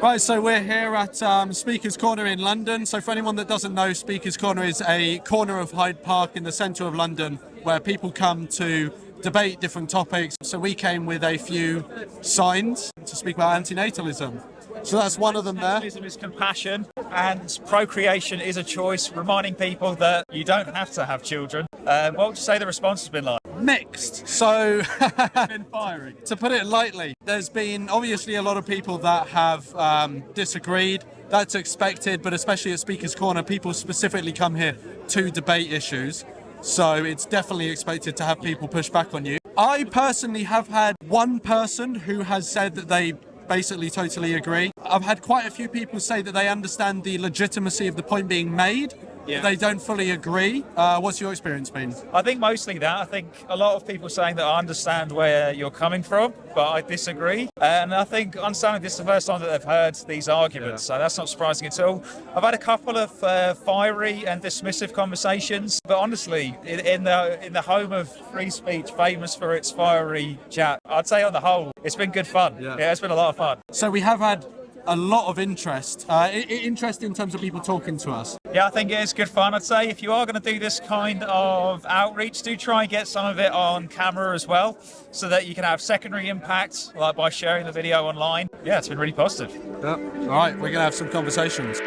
Right, so we're here at Speaker's Corner in London. So for anyone that doesn't know, Speaker's Corner is a corner of Hyde Park in the centre of London where people come to debate different topics. So we came with a few signs to speak about antinatalism. So that's one of them there. Capitalism is compassion and procreation is a choice, reminding people that you don't have to have children. What would you say the response has been like? Mixed. So Been fiery. to put it lightly, there's been obviously a lot of people that have disagreed. That's expected, but especially at Speaker's Corner, people specifically come here to debate issues. So it's definitely expected to have people push back on you. I personally have had one person who has said that they basically totally agree. I've had quite a few people say that they understand the legitimacy of the point being made. Yeah. They don't fully agree. What's your experience been? I think mostly that. I think a lot of people saying that I understand where you're coming from, but I disagree. And I think understanding this is the first time that they've heard these arguments, so that's not surprising at all. I've had a couple of fiery and dismissive conversations, but honestly, in the home of free speech, famous for its fiery chat, I'd say on the whole, it's been good fun. Yeah, it's been a lot of fun. So we have had a lot of interest. Interest in terms of people talking to us. Yeah, I think it is good fun. I'd say if you are going to do this kind of outreach, do try and get some of it on camera as well, so that you can have secondary impact, like by sharing the video online. Yeah, it's been really positive. Yeah. All right, we're going to have some conversations.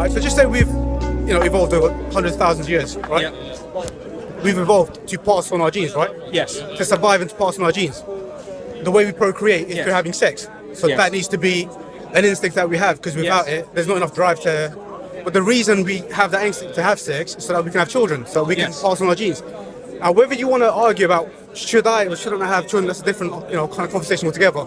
So just say we've, evolved over hundreds of thousands of years, right? Yeah. We've evolved to pass on our genes, right? Yes. To survive and to pass on our genes. The way we procreate is Yes. through having sex. So Yes. that needs to be an instinct that we have, because without it, there's not enough drive to. But the reason we have that instinct to have sex is so that we can have children, so we can Yes. pass on our genes. Now, whether you want to argue about should I or shouldn't I have children, that's a different, kind of conversation altogether.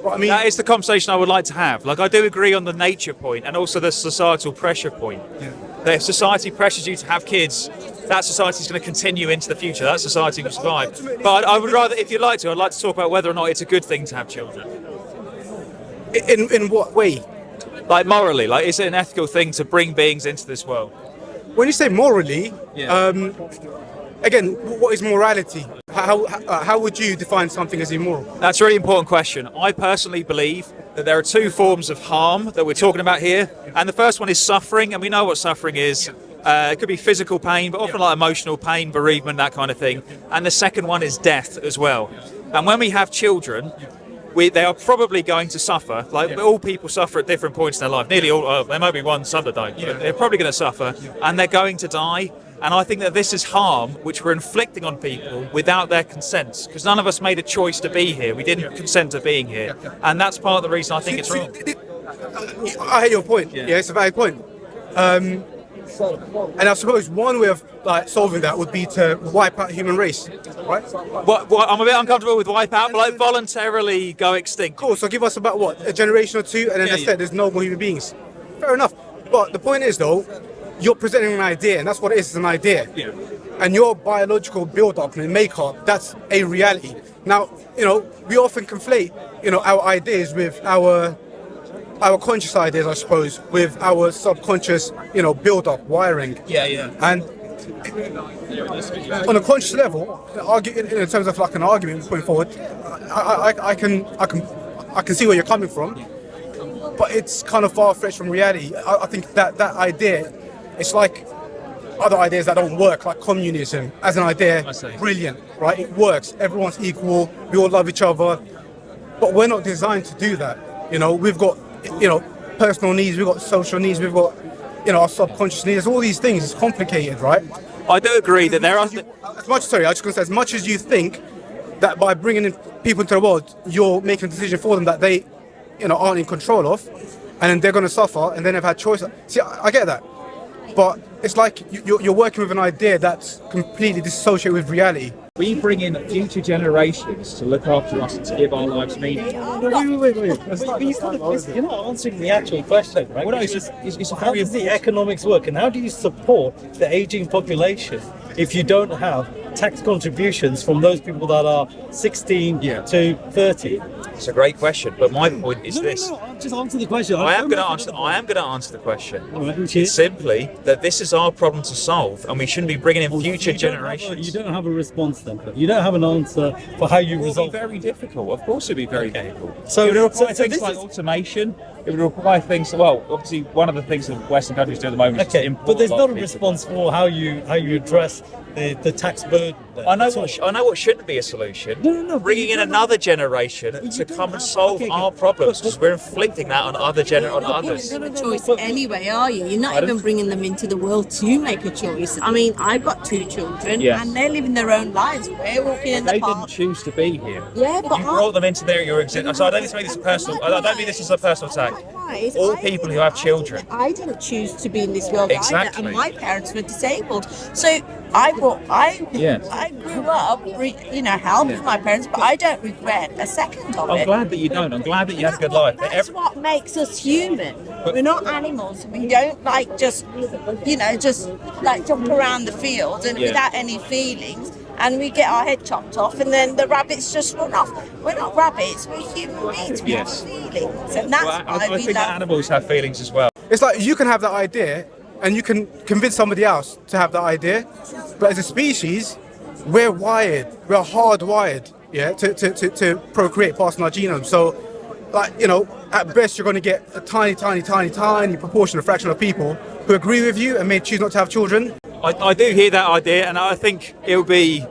But I mean, That is the conversation I would like to have. Like, I do agree on the nature point and also the societal pressure point. Yeah. That if society pressures you to have kids, that society is going to continue into the future. That society will survive. But I would rather, if you'd like to, I'd like to talk about whether or not it's a good thing to have children. in what way? Like, morally, like, is it an ethical thing to bring beings into this world? When you say morally, again, what is morality? How would you define something as immoral? That's a really important question. I personally believe that there are two forms of harm that we're talking about here. And the first one is suffering, and we know what suffering is. It could be physical pain, but often like emotional pain, bereavement, that kind of thing. And the second one is death as well. And when we have children, they are probably going to suffer. Like, all people suffer at different points in their life. Nearly all. There might be one, some that don't. But they're probably going to suffer, and they're going to die. And I think that this is harm which we're inflicting on people without their consent, because none of us made a choice to be here. We didn't consent to being here, and that's part of the reason I think it's wrong. I hear your point. Yeah, it's a valid point. And I suppose one way of solving that would be to wipe out the human race, right? What, I'm a bit uncomfortable with wipeout, but like voluntarily go extinct. Cool. So give us about a generation or two, and then instead there's no more human beings. Fair enough. But the point is, though, you're presenting an idea, and that's what it is, an idea. Yeah. And your biological build-up and makeup, that's a reality. Now, we often conflate, our ideas with our conscious ideas, I suppose, with our subconscious, build-up, wiring. Yeah. And on a conscious level, in terms of like an argument putting forward, I can see where you're coming from, but it's kind of far-fetched from reality. I think that idea, it's like other ideas that don't work, like communism as an idea, brilliant, right? It works. Everyone's equal. We all love each other, but we're not designed to do that. We've got, personal needs. We've got social needs. We've got, our subconscious needs. All these things. It's complicated, right? I do agree that there are. As much as you think that by bringing in people into the world, you're making a decision for them that they, aren't in control of, and then they're going to suffer, and then they've had choice. See, I get that. But it's like you're working with an idea that's completely dissociated with reality. We bring in future generations to look after us and to give our lives meaning. Wait. You're not answering the actual question, right? Well, no, it's How does the economics work, and how do you support the aging population if you don't have tax contributions from those people that are 16 to 30? It's a great question, but my point is this. No, just answer the question. I am going to answer the question. All right, which It's is? simply that this is our problem to solve, and we shouldn't be bringing in future generations. You don't have a response then. You don't have an answer for how you It will resolve. be very difficult. Of course, it would be very difficult. So- it would require so things this like is- automation. It would require things. Well, obviously, one of the things that Western countries do at the moment is to Okay, import but there's lot not a of people. response for how you address the tax burden. I know what shouldn't be a solution. No, Bringing in another generation to come and solve our problems, because we're inflicting that on others. You're not giving them a choice anyway, are you? You're not Pardon? even bringing them into the world to make a choice. I mean, I've got 2 children, Yes. and they're living their own lives. We're walking in They the didn't park. choose to be here. Yeah, but You brought them into your existence. So I don't mean this is personal. I don't mean this is a personal attack. All people who have children. I didn't choose to be in this world Exactly. either, and my parents were disabled. So I grew up, helping my parents, but I don't regret a second of I'm it. glad that you don't. I'm glad that you had a good life. But That's what makes us human. We're not animals. We don't just jump around the field and without any feelings. And we get our head chopped off, and then the rabbits just run off. We're not rabbits. We're human beings. We have feelings, and that's Well, why I we think that love. animals have feelings as well. It's like you can have that idea and you can convince somebody else to have that idea, but as a species, we're hardwired, to procreate past our genome. So, at best, you're going to get a tiny proportion, a fraction of people who agree with you and may choose not to have children. I do hear that idea, and I think it'll be.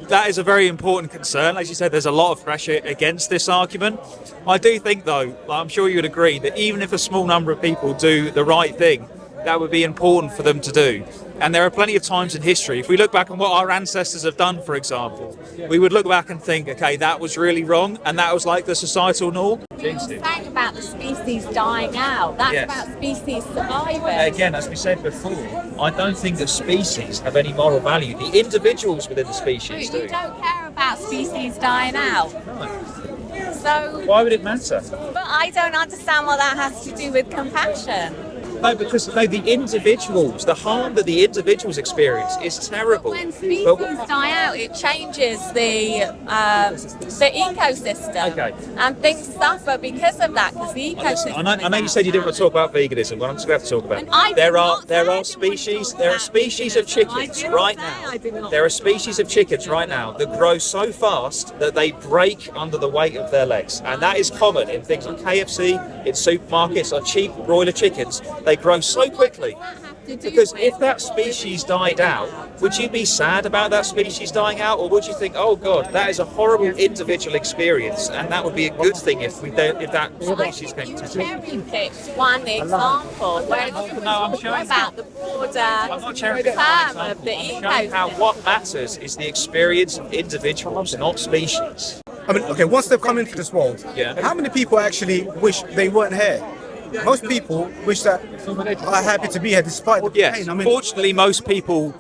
That is a very important concern. As you said, there's a lot of pressure against this argument. I do think, though, I'm sure you would agree, that even if a small number of people do the right thing, that would be important for them to do. And there are plenty of times in history, if we look back on what our ancestors have done, for example, we would look back and think, okay, that was really wrong, and that was like the societal norm. You're saying about the species dying out. That's Yes. about species surviving. Again, as we said before, I don't think that species have any moral value. The individuals within the species You do. don't care about species dying out. So, Why would it matter? but I don't understand what that has to do with compassion. No, because the individuals, the harm that the individuals experience is terrible. When species But- die out, it changes the ecosystem, Okay. and things suffer because of that. Because the ecosystem. I know you said you didn't want to talk about veganism, but I'm just going to have to talk about And I it. did There not are say I didn't species want to talk there are about species of veganism. I chickens did not right say now. I did not. There are species of chickens right now that grow so fast that they break under the weight of their legs, and that is common in things like KFC, in supermarkets, or cheap broiler chickens. They grow so quickly. Because if that species died out, would you be sad about that species dying out, or would you think, "Oh God, that is a horrible individual experience, and that would be a good thing if that species came to You cherry-picked one example, whereas I'm showing about the broader I'm not cherry picking term of the I'm showing how ecosystem. what matters is the experience of individuals, not species. I mean, okay, once they've come into this world, Yeah. how many people actually wish they weren't here? Most people wish that are happy to be here despite the Yes, pain. I mean, fortunately, most people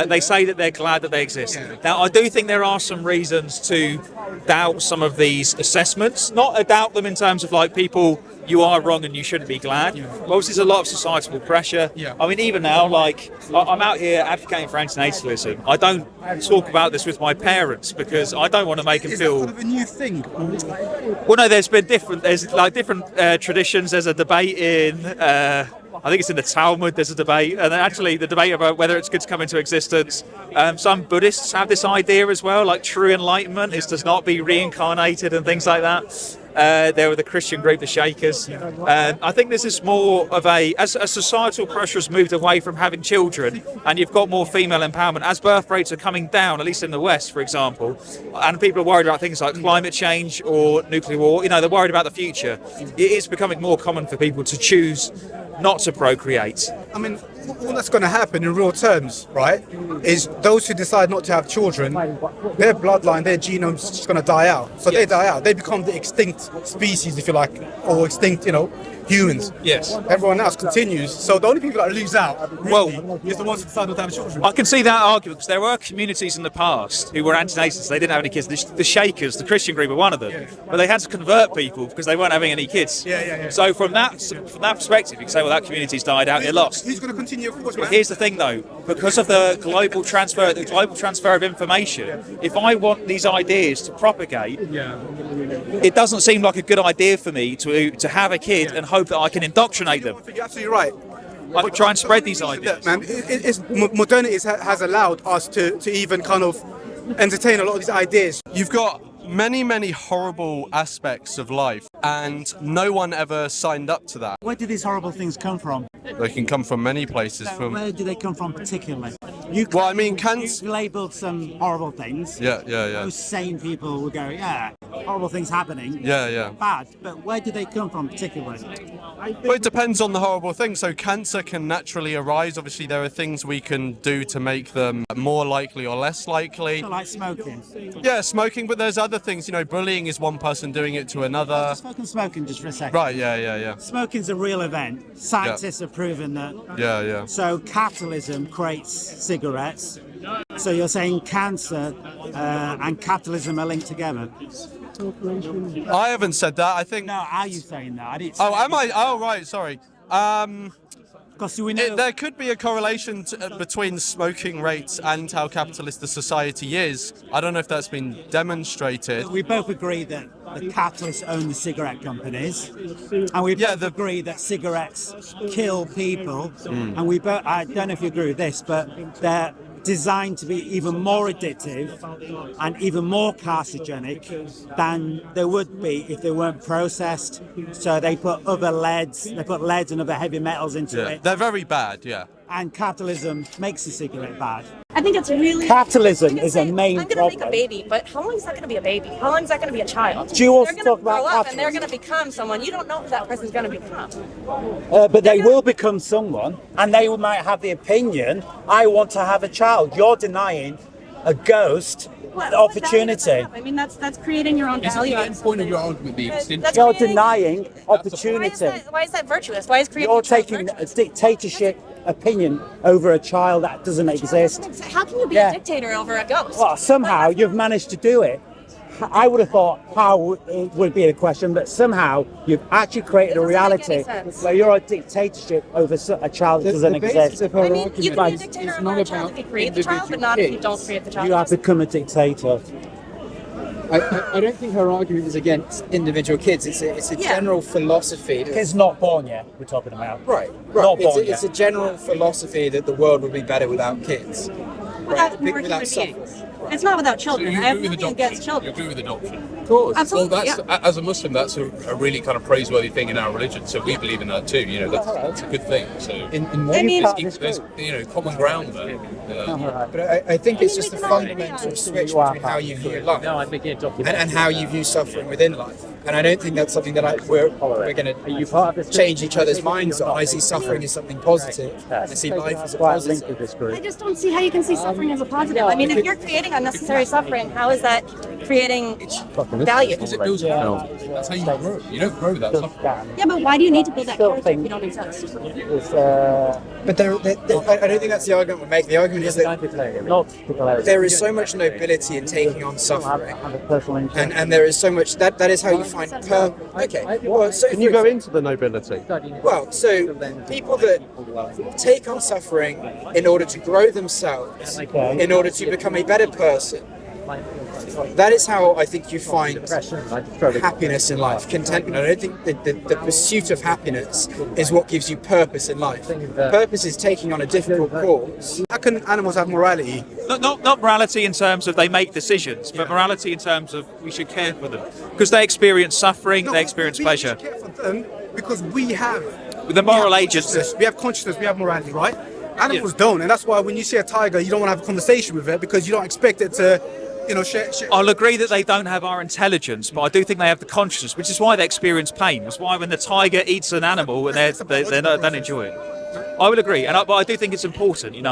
they say that they're glad that they exist. Now, I do think there are some reasons to doubt some of these assessments. Not doubt them in terms of like people, you are wrong and you shouldn't be glad. But obviously, there's a lot of societal pressure. Yeah. I mean, even now, like I'm out here advocating for antinatalism. I don't talk about this with my parents because I don't want to make them is that feel. kind of a new thing? Well, no, there's different traditions. There's a debate in, I think it's in the Talmud, there's a debate, and then actually the debate about whether it's good to come into existence. Some Buddhists have this idea as well, like true enlightenment is to not be reincarnated and things like that. There were the Christian group, the Shakers. I think this is more of as societal pressure has moved away from having children, and you've got more female empowerment, as birth rates are coming down, at least in the West, for example, and people are worried about things like climate change or nuclear war, they're worried about the future. It is becoming more common for people to choose not to procreate. I mean, all that's going to happen in real terms, right, is those who decide not to have children, their bloodline, their genome's just going to die out. So they die out. They become the extinct species, if you like, or extinct, humans. Yes. Everyone else continues. So the only people that lose out, really, is the ones who decide not to have children. I can see that argument because there were communities in the past who were antinatalists. They didn't have any kids. The Shakers, the Christian group, were one of them. But they had to convert people because they weren't having any kids. Yeah. So from that perspective, you can say, well, that community's died out. They're lost. Who's going to continue, of course, man? Here's the thing, though, because of the global transfer of information. If I want these ideas to propagate, it doesn't seem like a good idea for me to have a kid and hope that I can indoctrinate them. You're absolutely right. I can try and spread these ideas. Man, modernity has allowed us to even kind of entertain a lot of these ideas. You've got many horrible aspects of life, and no one ever signed up to that. Where do these horrible things come from? They can come from many places. Where do they come from particularly? You've labelled some horrible things. Yeah. Most sane people will go, yeah, horrible things happening. Yeah. Bad, but where do they come from particularly? Well, it depends on the horrible thing. So cancer can naturally arise. Obviously, there are things we can do to make them more likely or less likely. So like smoking. Yeah, smoking, but there's other things. Bullying is one person doing it to another. Smoking just for a second. Right, yeah. Smoking's a real event. Scientists have proven that. Yeah. So capitalism creates cigarettes. So you're saying cancer and capitalism are linked together? I haven't said that. I think. No, are you saying that? I didn't. Oh, am I? Oh, right. Sorry. Because we know there could be a correlation between smoking rates and how capitalist the society is. I don't know if that's been demonstrated. we both agree that the capitalists own the cigarette companies, and we both agree that cigarettes kill people. And we both, I don't know if you agree with this, but they're designed to be even more addictive and even more carcinogenic than they would be if they weren't processed. So they put leads and other heavy metals into it. They're very bad, yeah. And capitalism makes the cigarette bad. I think it's really... Capitalism is a main I'm going to make a baby, but how long is that going to be a baby? How long is that going to be a child? Do you also they're talk going to about grow up and they're capitalism? going to become someone. You don't know who that person's going to become. But they will become someone, and they might have the opinion, I want to have a child. You're denying a ghost the opportunity. I mean, that's creating your own value. That's the point of your argument, the extinction. You're denying opportunity. Why is that virtuous? Why is creating You're a child taking a virtuous? dictatorship opinion over a child that doesn't exist. How can you be a dictator over a ghost? Well, somehow you've managed to do it. I would have thought how it would be a question, but somehow you've actually created a reality where you're a dictatorship over a child that doesn't exist. I mean, you can be a dictator over a child if you create the child, but not if you don't create the child. You have become a dictator. I don't think her argument is against individual kids. It's a general philosophy. Kids not born yet, we're talking about. Right. Not born It's a general philosophy that the world would be better without kids. Without more human beings. It's not without children. I have nothing against You children. agree with adoption? Of course. Absolutely, Well, as a Muslim, that's a really kind of praiseworthy thing in our religion. So we believe in that too. That's a good thing. So there's common ground there. But I think it's just a fundamental switch between how you view life and how you view suffering within life. And I don't think that's something that we're going to change each other's minds on. I see suffering as something positive. I see life as a positive. I just don't see how you can see suffering as a positive. I mean, if you're creating unnecessary suffering, how is that creating value? Because it builds character. That's how you grow. You don't grow without suffering. Yeah, but why do you need to build that character if you don't exist? But I don't think that's the argument we're making. The argument is that there is so much nobility in taking on suffering, and there is so much that is how you find purpose. Okay, well, so Can you go into the nobility? well, so people that take on suffering in order to grow themselves, in order to become a better person. That is how I think you find happiness in life, contentment. I don't think the pursuit of happiness is what gives you purpose in life. Purpose is taking on a difficult cause. How can animals have morality? Not morality in terms of they make decisions, but morality in terms of we should care for them. Because they experience suffering, they experience pleasure. We care for them because we have The moral agents. we have consciousness, we have morality, right? Animals don't, and that's why when you see a tiger, you don't want to have a conversation with it because you don't expect it to, share. I'll agree that they don't have our intelligence, but I do think they have the consciousness, which is why they experience pain. It's why when the tiger eats an animal and they don't enjoy it. I would agree, but I do think it's important, in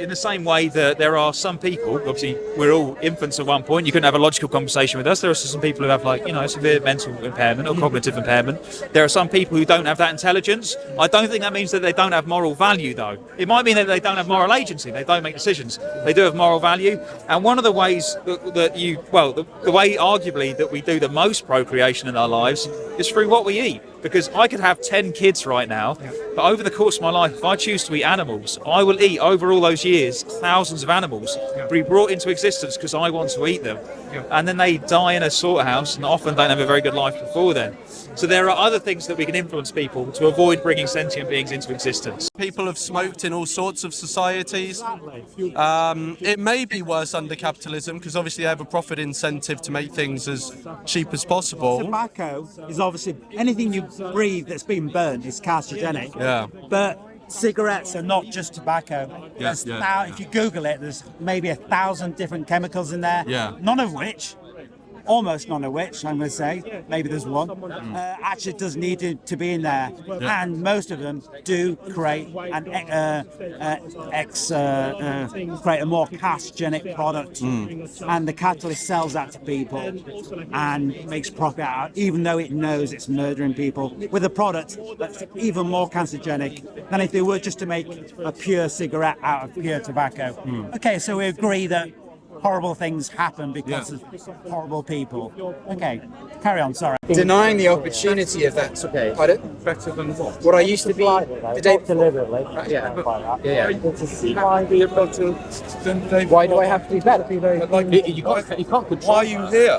the same way that there are some people, obviously we're all infants at one point, you couldn't have a logical conversation with us. There are some people who have severe mental impairment or cognitive impairment. There are some people who don't have that intelligence. I don't think that means that they don't have moral value, though. It might mean that they don't have moral agency, they don't make decisions. They do have moral value, and one of the ways the way arguably that we do the most procreation in our lives is through what we eat. Because I could have 10 kids right now, but over the course of my life, if I choose to eat animals, I will eat, over all those years, thousands of animals be brought into existence because I want to eat them. And then they die in a slaughterhouse and often don't have a very good life before then. So there are other things that we can influence people to avoid bringing sentient beings into existence. People have smoked in all sorts of societies. It may be worse under capitalism because obviously they have a profit incentive to make things as cheap as possible. Tobacco is obviously anything you breathe that's been burnt is carcinogenic. Yeah. But cigarettes are not just tobacco. If you Google it, there's maybe 1,000 different chemicals in there. Yeah. Almost none of which, I'm going to say, maybe there's one, actually does need to be in there. Yeah. And most of them do create create a more carcinogenic product. And the capitalist sells that to people and makes profit out, even though it knows it's murdering people, with a product that's even more carcinogenic than if they were just to make a pure cigarette out of pure tobacco. Okay, so we agree that horrible things happen because of horrible people. Okay, carry on, sorry. Denying the opportunity of that. Okay. Pardon? Better than what? What I used to be the day before. Why do I have to be better? You can't control. Why are you here?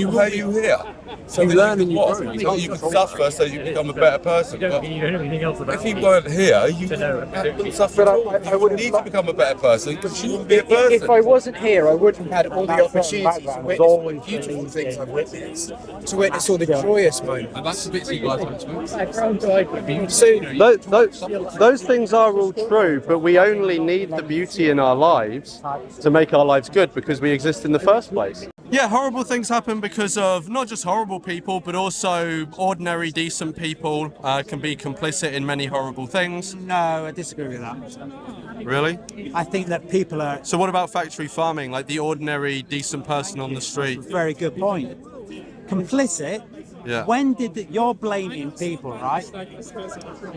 Why are you here? So you learn and you grow. You can suffer so you become a better person. But if you weren't here, you wouldn't suffer. I wouldn't need to become a better person because you wouldn't be a person. If I wasn't here, I wouldn't have had all the opportunities to witness all the beautiful things I've witnessed, to witness all the joyous moments. And that's the bits you guys want So those things are all true, but we only need the beauty in our lives to make our lives good because we exist in the first place. Yeah, horrible things happen because of not just horrible people, but also ordinary, decent people can be complicit in many horrible things. No, I disagree with that. Really? I think that people are... So what about factory farming, like the ordinary, decent person on the street? Very good point. Complicit? Yeah. When did you're blaming people, right?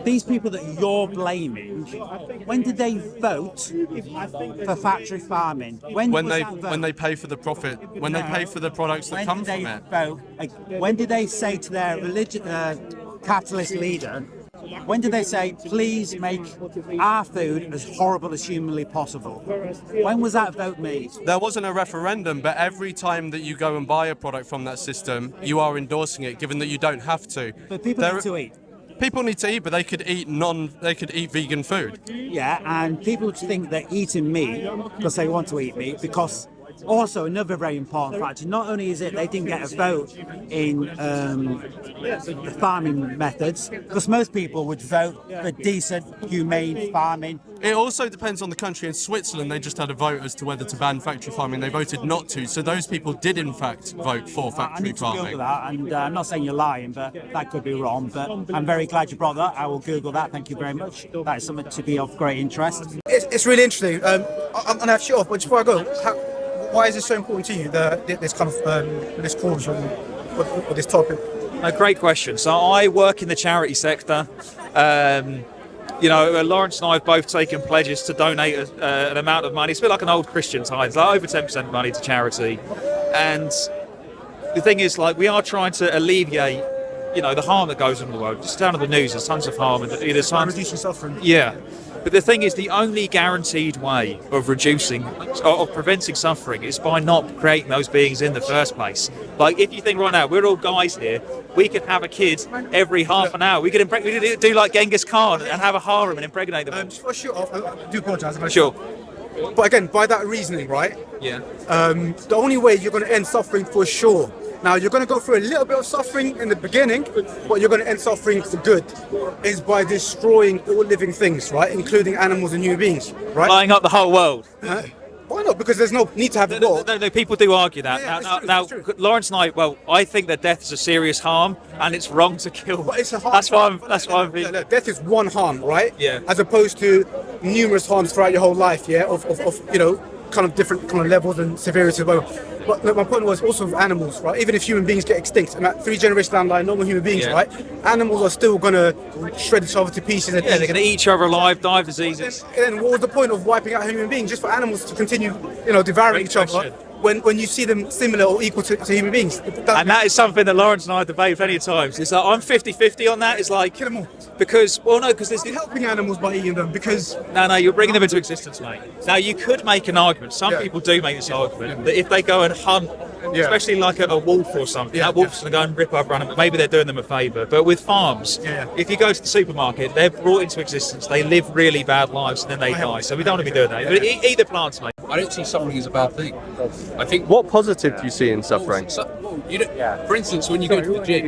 These people that you're blaming, when did they vote for factory farming? When they pay for the profit, when they pay for the products that come from it. When did they say to their capitalist leader, when did they say, please make our food as horrible as humanly possible? When was that vote made? There wasn't a referendum, but every time that you go and buy a product from that system, you are endorsing it, given that you don't have to. But people need to eat. People need to eat, but they could eat vegan food. Yeah, and people think they're eating meat because they want to eat meat, because also another very important factor, not only is it they didn't get a vote in the farming methods, because most people would vote for decent, humane farming. It also depends on the country. In Switzerland, they just had a vote as to whether to ban factory farming. They voted not to, so those people did in fact vote for factory farming. I need to Google that, and I'm not saying you're lying, but that could be wrong. But I'm very glad you brought that. I will Google that. Thank you very much. That is something to be of great interest. It's really interesting. I'm gonna have to shut off, but before I go, why is it so important to you, this kind of this cause or this topic? A great question. So I work in the charity sector. Lawrence and I have both taken pledges to donate an amount of money. It's a bit like an old Christian tithe, like over 10% money to charity. And the thing is, we are trying to alleviate, the harm that goes on in the world. Just down on the news, there's tons of harm. Reducing suffering. Yeah. But the thing is, the only guaranteed way of preventing suffering is by not creating those beings in the first place. Like, if you think right now, we're all guys here, we could have a kid every half an hour. We could do like Genghis Khan and have a harem and impregnate them. Just for sure, I do apologise. Sure. But again, by that reasoning, right? Yeah. The only way you're going to end suffering for sure. Now, you're going to go through a little bit of suffering in the beginning, but you're going to end suffering for good, is by destroying all living things, right? Including animals and human beings, right? Blowing up the whole world. Why not? Because there's no need to have the law. No, people do argue that. Yeah, now, it's true. Lawrence and I think that death is a serious harm, and it's wrong to kill. But it's a harm. That's why I'm being. No, death is one harm, right? Yeah. As opposed to numerous harms throughout your whole life, yeah, of kind of different kind of levels and severity as well. But look, my point was also with animals, right? Even if human beings get extinct, and at 3 generations down the line, normal human beings, right? Animals are still gonna shred each other to pieces. And Yeah, they're going to eat each other alive, die of diseases. And then what was the point of wiping out human beings just for animals to continue, devouring each other? When you see them similar or equal to human beings. And that is something that Lawrence and I debate plenty of times. It's like I'm 50-50 on that. It's like kill them all. Because there's You're helping animals by eating them because no, you're bringing them into existence, mate. Now you could make an argument. Some people do make this argument that if they go and hunt, especially like a wolf or something, that wolf's going to go and rip up animals. Maybe they're doing them a favour. But with farms, if you go to the supermarket, they're brought into existence. They live really bad lives and then they die. So we don't want to be doing that. But eat the plants, mate. I don't see suffering as a bad thing. I think. What positive do you see in suffering? For instance, when you go to the gym,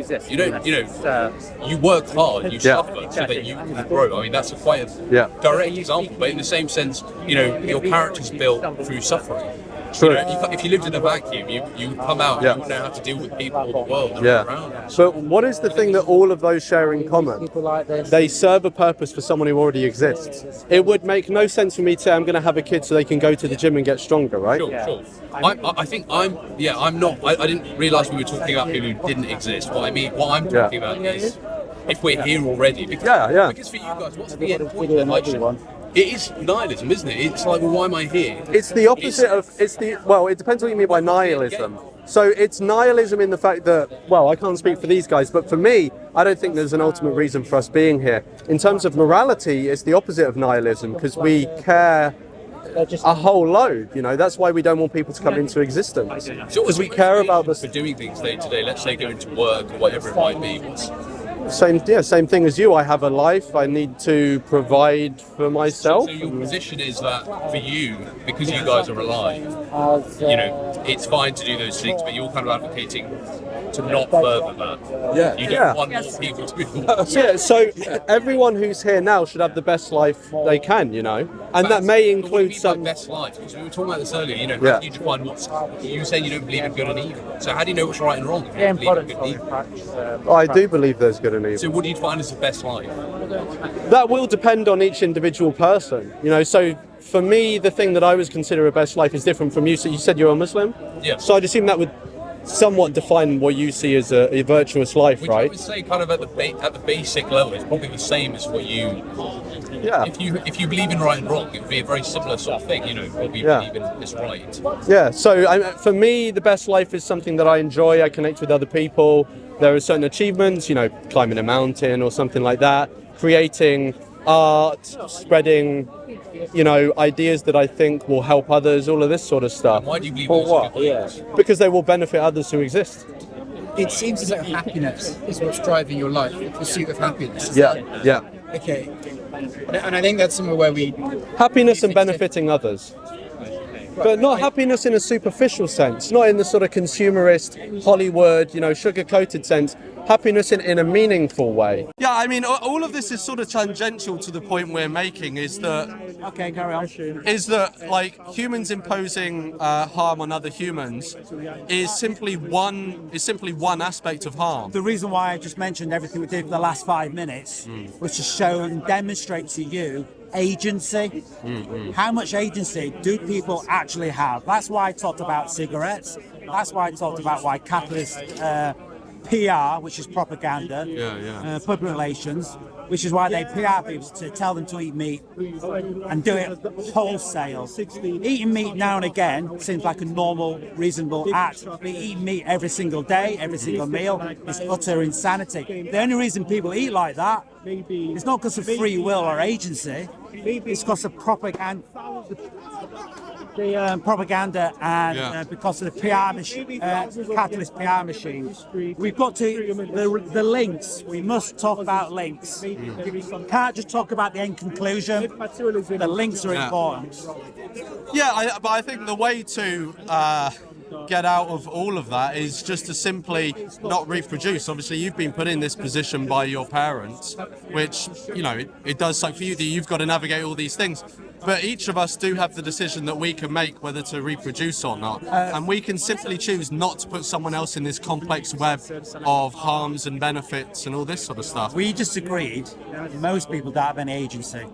you work hard, you suffer so that you can grow. I mean, that's quite a direct example. But in the same sense, your character's built through suffering. True. If you lived in a vacuum, you come out and you wouldn't know how to deal with people or the world around. But what is the thing that all of those share in common? They serve a purpose for someone who already exists. It would make no sense for me to say I'm going to have a kid so they can go to the gym and get stronger, right? Sure. I think I'm not. I didn't realise we were talking about people who didn't exist. What I'm talking about is if we're here already. Because for you guys, what's the end point then? It is nihilism, isn't it? It's like, well, why am I here? It's the opposite it depends what you mean by nihilism. So it's nihilism in the fact that, I can't speak for these guys, but for me, I don't think there's an ultimate reason for us being here. In terms of morality, it's the opposite of nihilism because we care a whole load, that's why we don't want people to come into existence. Because we care about this. For doing things day to day, let's say going to work or whatever it might be. Same thing as you. I have a life. I need to provide for myself. So your position is that for you, because you guys are alive, it's fine to do those things, but you're kind of advocating to not further that. You don't want more people to be alive. So everyone who's here now should have the best life they can, and that may include some best life. Because we were talking about this earlier. How do you define you saying you don't believe in good and evil? So how do you know what's right and wrong if you don't believe in good and evil? I do believe there's good and evil. So what do you define as the best life? That will depend on each individual person, So for me, the thing that I would consider a best life is different from you. So you said you're a Muslim? Yeah. So I'd assume that would somewhat define what you see as a virtuous life, Which right? I would say kind of at the basic level, it's probably the same as what you... Yeah. If you believe in right and wrong, it would be a very similar sort of thing, what you believe in is right. Yeah, so for me, the best life is something that I enjoy. I connect with other people. There are certain achievements, climbing a mountain or something like that, creating art, spreading, ideas that I think will help others, all of this sort of stuff. Why do you believe those things? Because they will benefit others who exist. It seems as though happiness is what's driving your life, the pursuit of happiness. Yeah. Okay. And I think that's somewhere where we... Happiness and benefiting others. But not happiness in a superficial sense, not in the sort of consumerist, Hollywood, sugar-coated sense. Happiness in a meaningful way. Yeah, I mean, all of this is sort of tangential to the point we're making, is that... Okay, carry on. Is that, like, humans imposing harm on other humans is simply one aspect of harm. The reason why I just mentioned everything we did for the last 5 minutes was to show and demonstrate to you agency. How much agency do people actually have? That's why I talked about cigarettes. That's why I talked about why capitalists... PR, which is propaganda, public relations, which is why they PR people to tell them to eat meat and do it wholesale. Eating meat now and again seems like a normal, reasonable act, but eating meat every single day, every single meal is utter insanity. The only reason people eat like that is not because of free will or agency, it's because of propaganda. Propaganda and because of the PR machine, capitalist PR machine. We've got to the links. We must talk about links. Can't just talk about the end conclusion. The links are important. Yeah, but I think the way to get out of all of that is just to simply not reproduce. Obviously, you've been put in this position by your parents, which, it does suck for you that you've got to navigate all these things. but each of us do have the decision that we can make whether to reproduce or not, and we can simply choose not to put someone else in this complex web of harms and benefits and all this sort of stuff. We just agreed most people don't have any agency.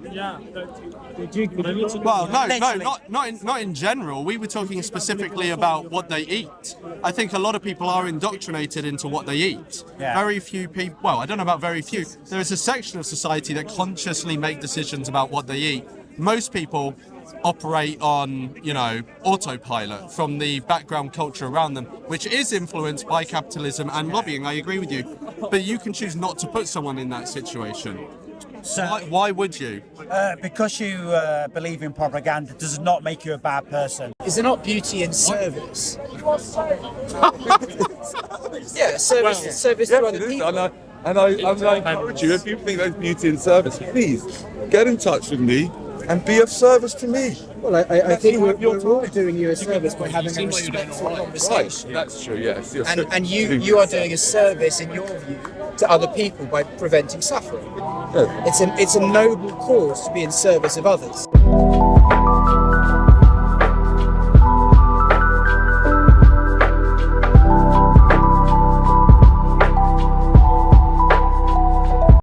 Well, no, not in general. We were talking specifically about what they eat. I think a lot of people are indoctrinated into what they eat. Yeah. Very few people, well, I don't know about very few. There is a section of society that consciously make decisions about what they eat. Most people operate on, autopilot from the background culture around them, which is influenced by capitalism and lobbying. I agree with you. But you can choose not to put someone in that situation. So, why would you? Because you believe in propaganda does not make you a bad person. Is there not beauty in service? Yeah, service to other people. And I encourage you, if you think there's beauty in service, please get in touch with me and be of service to me. Well, I think we're all doing you a service by having a respectful conversation. Right, that's true, yes. And you are doing a service, in your view, to other people by preventing suffering. Yeah. It's a noble cause to be in service of others.